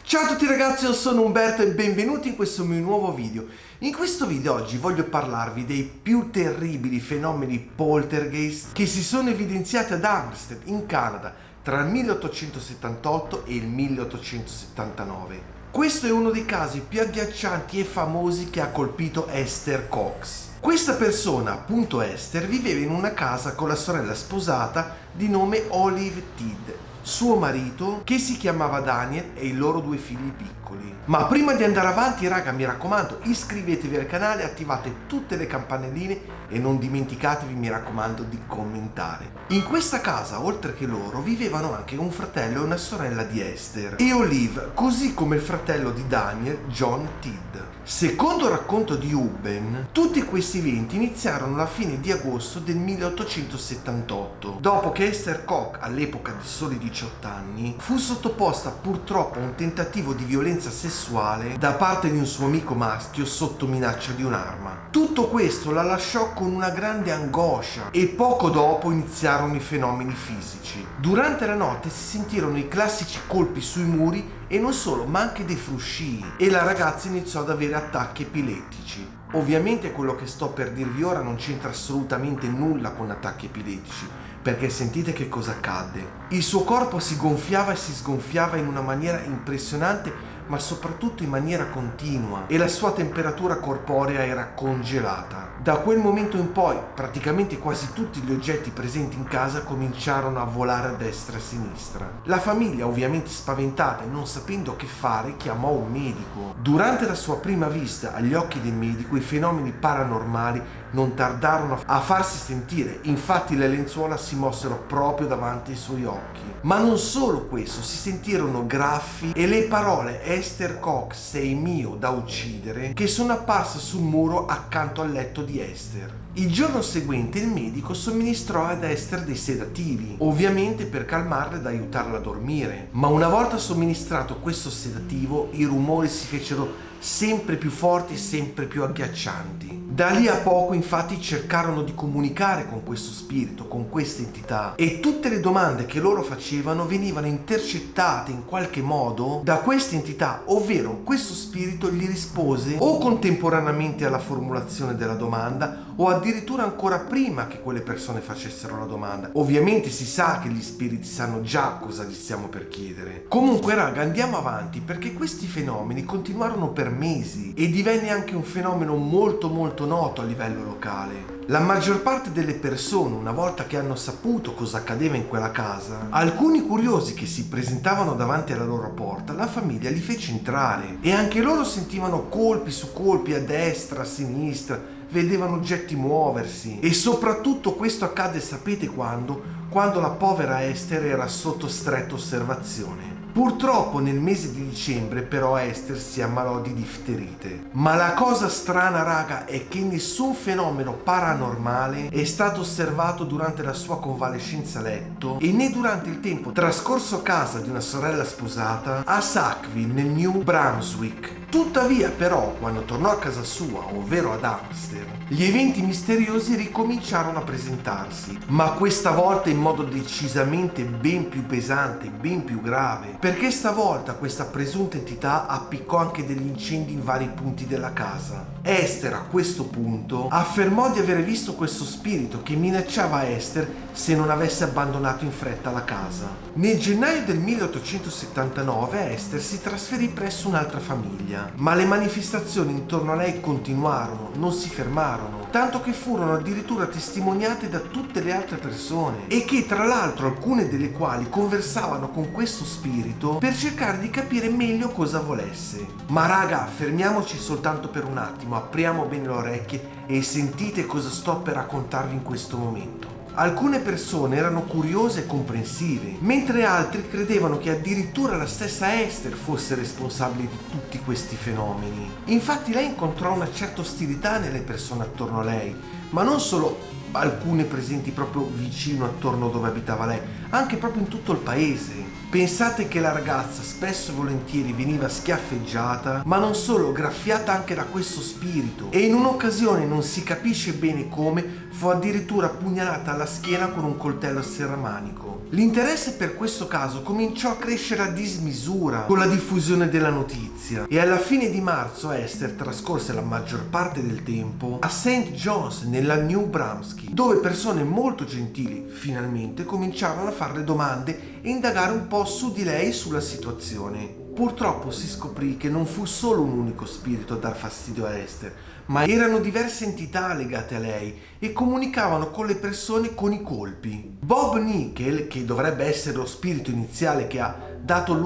Ciao a tutti ragazzi, io sono Umberto e benvenuti in questo mio nuovo video. In questo video oggi voglio parlarvi dei più terribili fenomeni poltergeist che si sono evidenziati ad Amsterdam, in Canada, tra il 1878 e il 1879. Questo è uno dei casi più agghiaccianti e famosi che ha colpito Esther Cox. Questa persona, appunto Esther, viveva in una casa con la sorella sposata di nome Olive Tidd, suo marito che si chiamava Daniel e i loro due figli piccoli. Ma prima di andare avanti, raga, mi raccomando, iscrivetevi al canale, attivate tutte le campanelline e non dimenticatevi, mi raccomando, di commentare. In questa casa, oltre che loro, vivevano anche un fratello e una sorella di Esther e Olive, così come il fratello di Daniel, John Tidd. Secondo il racconto di Ubben, tutti questi eventi iniziarono alla fine di agosto del 1878, dopo che Esther Cox, all'epoca di soli 18 anni, fu sottoposta purtroppo a un tentativo di violenza sessuale da parte di un suo amico maschio sotto minaccia di un'arma. Tutto questo la lasciò con una grande angoscia e poco dopo iniziarono i fenomeni fisici. Durante la notte si sentirono i classici colpi sui muri e non solo, ma anche dei fruscii, e la ragazza iniziò ad avere attacchi epilettici. Ovviamente quello che sto per dirvi ora non c'entra assolutamente nulla con attacchi epilettici, perché sentite che cosa accadde. Il suo corpo si gonfiava e si sgonfiava in una maniera impressionante, ma soprattutto in maniera continua, e la sua temperatura corporea era congelata. Da quel momento in poi praticamente quasi tutti gli oggetti presenti in casa cominciarono a volare a destra e a sinistra. La famiglia, ovviamente spaventata e non sapendo che fare, chiamò un medico. Durante la sua prima visita agli occhi del medico i fenomeni paranormali non tardarono a farsi sentire, infatti le lenzuola si mossero proprio davanti ai suoi occhi. Ma non solo questo, si sentirono graffi e le parole "Esther Cox, sei mio da uccidere" che sono apparse sul muro accanto al letto di Esther. Il giorno seguente il medico somministrò ad Esther dei sedativi, ovviamente per calmarla ed aiutarla a dormire. Ma una volta somministrato questo sedativo, i rumori si fecero sempre più forti e sempre più agghiaccianti. Da lì a poco infatti cercarono di comunicare con questo spirito, con questa entità, e tutte le domande che loro facevano venivano intercettate in qualche modo da questa entità, ovvero questo spirito gli rispose o contemporaneamente alla formulazione della domanda o addirittura ancora prima che quelle persone facessero la domanda. Ovviamente si sa che gli spiriti sanno già cosa gli stiamo per chiedere. Comunque raga, andiamo avanti, perché questi fenomeni continuarono per mesi e divenne anche un fenomeno molto noto a livello locale. La maggior parte delle persone, una volta che hanno saputo cosa accadeva in quella casa, alcuni curiosi che si presentavano davanti alla loro porta, la famiglia li fece entrare e anche loro sentivano colpi su colpi a destra, a sinistra, vedevano oggetti muoversi, e soprattutto questo accade, sapete quando? Quando la povera Esther era sotto stretta osservazione. Purtroppo nel mese di dicembre però Esther si ammalò di difterite. Ma la cosa strana raga è che nessun fenomeno paranormale è stato osservato durante la sua convalescenza a letto e né durante il tempo trascorso a casa di una sorella sposata a Sackville nel New Brunswick. Tuttavia però quando tornò a casa sua, ovvero ad Amsterdam, gli eventi misteriosi ricominciarono a presentarsi, ma questa volta in modo decisamente ben più pesante, ben più grave, perché stavolta questa presunta entità appiccò anche degli incendi in vari punti della casa. Esther a questo punto affermò di avere visto questo spirito che minacciava Esther se non avesse abbandonato in fretta la casa. Nel gennaio del 1879 Esther si trasferì presso un'altra famiglia, ma le manifestazioni intorno a lei continuarono, non si fermarono, tanto che furono addirittura testimoniate da tutte le altre persone, e che tra l'altro alcune delle quali conversavano con questo spirito per cercare di capire meglio cosa volesse. Ma raga, fermiamoci soltanto per un attimo, apriamo bene le orecchie e sentite cosa sto per raccontarvi in questo momento. Alcune persone erano curiose e comprensive, mentre altri credevano che addirittura la stessa Esther fosse responsabile di tutti questi fenomeni. Infatti lei incontrò una certa ostilità nelle persone attorno a lei, ma non solo alcune presenti proprio vicino attorno dove abitava lei, anche proprio in tutto il paese. Pensate che la ragazza spesso e volentieri veniva schiaffeggiata, ma non solo, graffiata anche da questo spirito, e in un'occasione, non si capisce bene come, fu addirittura pugnalata alla schiena con un coltello a serramanico. L'interesse per questo caso cominciò a crescere a dismisura con la diffusione della notizia e alla fine di marzo Esther trascorse la maggior parte del tempo a St. John's nella New Brunswick, dove persone molto gentili finalmente cominciarono a farle domande e indagare un po' su di lei e sulla situazione. Purtroppo si scoprì che non fu solo un unico spirito a dar fastidio a Esther, ma erano diverse entità legate a lei e comunicavano con le persone con i colpi. Bob Nickel, che dovrebbe essere lo spirito iniziale che ha dato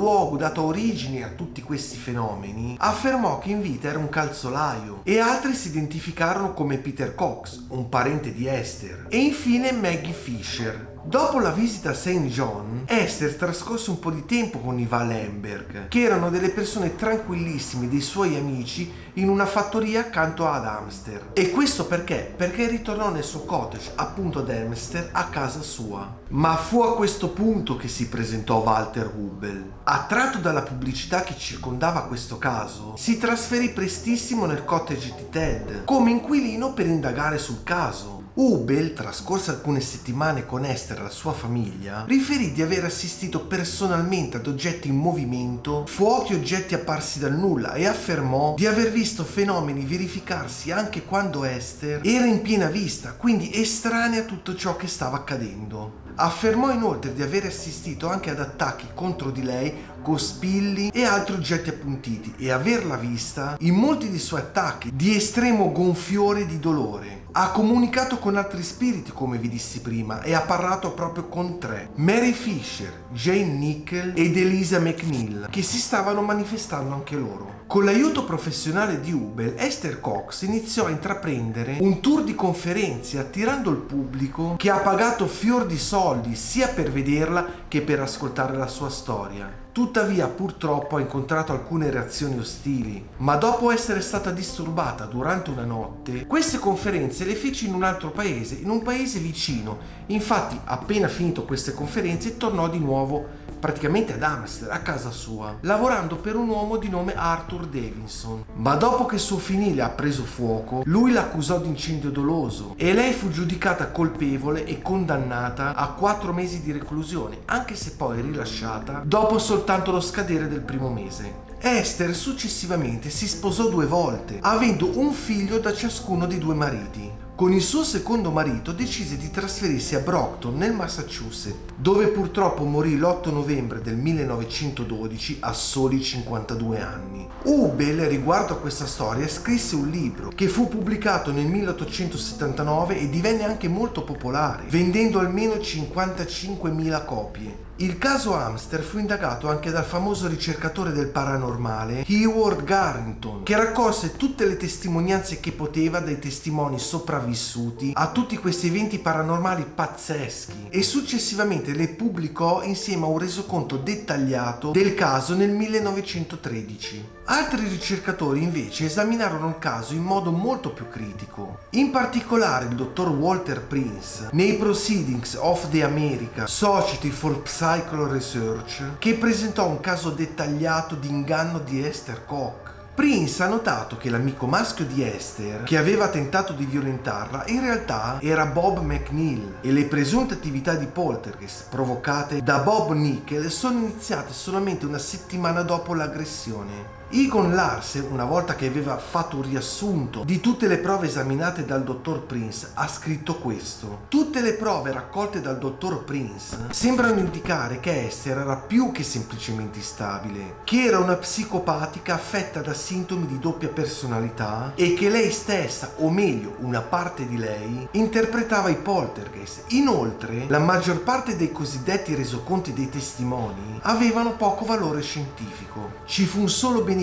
origine a tutti questi fenomeni, affermò che in vita era un calzolaio e altri si identificarono come Peter Cox, un parente di Esther, e infine Maggie Fisher. Dopo la visita a St. John, Esther trascorse un po' di tempo con i Wallenberg, che erano delle persone tranquillissime dei suoi amici in una fattoria accanto ad Amster. E questo perché? Perché ritornò nel suo cottage, appunto ad Amster, a casa sua. Ma fu a questo punto che si presentò Walter Hubbell. Attratto dalla pubblicità che circondava questo caso, si trasferì prestissimo nel cottage di Ted come inquilino per indagare sul caso. Hubbell, trascorse alcune settimane con Esther e la sua famiglia, riferì di aver assistito personalmente ad oggetti in movimento, fuochi e oggetti apparsi dal nulla e affermò di aver visto fenomeni verificarsi anche quando Esther era in piena vista, quindi estranea a tutto ciò che stava accadendo. Affermò inoltre di aver assistito anche ad attacchi contro di lei con spilli e altri oggetti appuntiti e averla vista in molti dei suoi attacchi di estremo gonfiore di dolore. Ha comunicato con altri spiriti, come vi dissi prima, e ha parlato proprio con tre: Mary Fisher, Jane Nickel ed Elisa McNeil, che si stavano manifestando anche loro. Con l'aiuto professionale di Hubbell, Esther Cox iniziò a intraprendere un tour di conferenze attirando il pubblico che ha pagato fior di soldi sia per vederla che per ascoltare la sua storia. Tuttavia, purtroppo ha incontrato alcune reazioni ostili, ma dopo essere stata disturbata durante una notte, queste conferenze le fece in un altro paese, in un paese vicino. Infatti, appena finito queste conferenze, tornò di nuovo praticamente ad Amster, a casa sua, lavorando per un uomo di nome Arthur Davidson. Ma dopo che il suo finile ha preso fuoco, lui l'accusò di incendio doloso e lei fu giudicata colpevole e condannata a 4 mesi di reclusione, anche se poi rilasciata dopo soltanto lo scadere del primo mese. Esther successivamente si sposò 2 volte, avendo un figlio da ciascuno dei 2 mariti. Con il suo secondo marito decise di trasferirsi a Brockton nel Massachusetts, dove purtroppo morì l'8 novembre del 1912 a soli 52 anni. Hubbell, riguardo a questa storia, scrisse un libro che fu pubblicato nel 1879 e divenne anche molto popolare, vendendo almeno 55.000 copie. Il caso Amster fu indagato anche dal famoso ricercatore del paranormale Heward Garrington, che raccolse tutte le testimonianze che poteva dai testimoni sopravvissuti a tutti questi eventi paranormali pazzeschi e successivamente le pubblicò insieme a un resoconto dettagliato del caso nel 1913. Altri ricercatori invece esaminarono il caso in modo molto più critico. In particolare il dottor Walter Prince, nei Proceedings of the American Society for Psychical Research, che presentò un caso dettagliato di inganno di Esther Cox. Prince ha notato che l'amico maschio di Esther, che aveva tentato di violentarla, in realtà era Bob McNeil e le presunte attività di poltergeist provocate da Bob Nickel sono iniziate solamente una settimana dopo l'aggressione. Egon Larsen, una volta che aveva fatto un riassunto di tutte le prove esaminate dal dottor Prince, ha scritto questo: tutte le prove raccolte dal dottor Prince sembrano indicare che Esther era più che semplicemente instabile, che era una psicopatica affetta da sintomi di doppia personalità e che lei stessa, o meglio una parte di lei, interpretava i poltergeist. Inoltre, la maggior parte dei cosiddetti resoconti dei testimoni avevano poco valore scientifico. Ci fu un solo beneficiario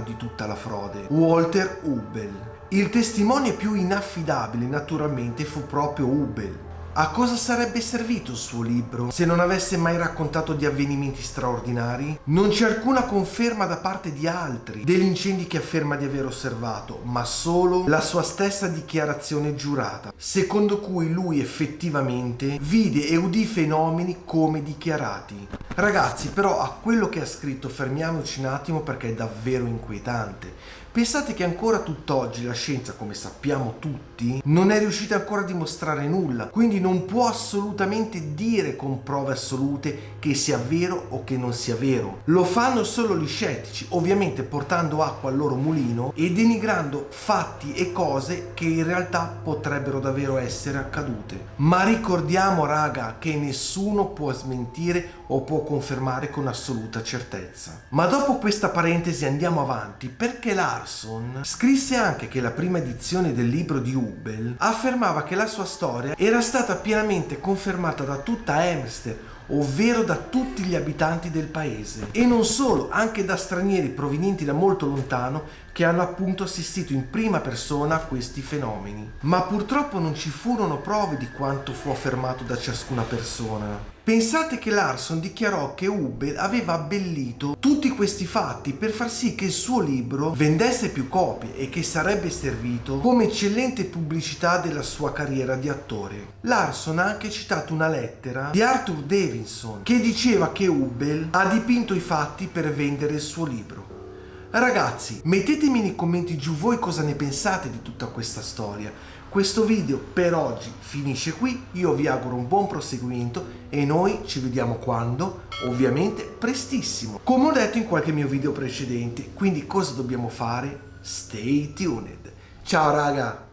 di tutta la frode: Walter Hubbell. Il testimone più inaffidabile naturalmente fu proprio Hubbell. A cosa sarebbe servito il suo libro se non avesse mai raccontato di avvenimenti straordinari? Non c'è alcuna conferma da parte di altri degli incendi che afferma di aver osservato, ma solo la sua stessa dichiarazione giurata, secondo cui lui effettivamente vide e udì fenomeni come dichiarati. Ragazzi, però a quello che ha scritto fermiamoci un attimo perché è davvero inquietante. Pensate che ancora tutt'oggi la scienza, come sappiamo tutti, non è riuscita ancora a dimostrare nulla, quindi non può assolutamente dire con prove assolute che sia vero o che non sia vero. Lo fanno solo gli scettici, ovviamente portando acqua al loro mulino e denigrando fatti e cose che in realtà potrebbero davvero essere accadute. Ma ricordiamo, raga, che nessuno può smentire o può confermare con assoluta certezza. Ma dopo questa parentesi andiamo avanti, perché Larson scrisse anche che la prima edizione del libro di Hubble affermava che la sua storia era stata pienamente confermata da tutta Hempstead, ovvero da tutti gli abitanti del paese, e non solo, anche da stranieri provenienti da molto lontano che hanno appunto assistito in prima persona a questi fenomeni. Ma purtroppo non ci furono prove di quanto fu affermato da ciascuna persona. Pensate che Larson dichiarò che Hubble aveva abbellito tutti questi fatti per far sì che il suo libro vendesse più copie e che sarebbe servito come eccellente pubblicità della sua carriera di attore. Larson ha anche citato una lettera di Arthur Davison che diceva che Hubble ha dipinto i fatti per vendere il suo libro. Ragazzi, mettetemi nei commenti giù voi cosa ne pensate di tutta questa storia. Questo video per oggi finisce qui, io vi auguro un buon proseguimento e noi ci vediamo quando? Ovviamente prestissimo, come ho detto in qualche mio video precedente, quindi cosa dobbiamo fare? Stay tuned! Ciao raga!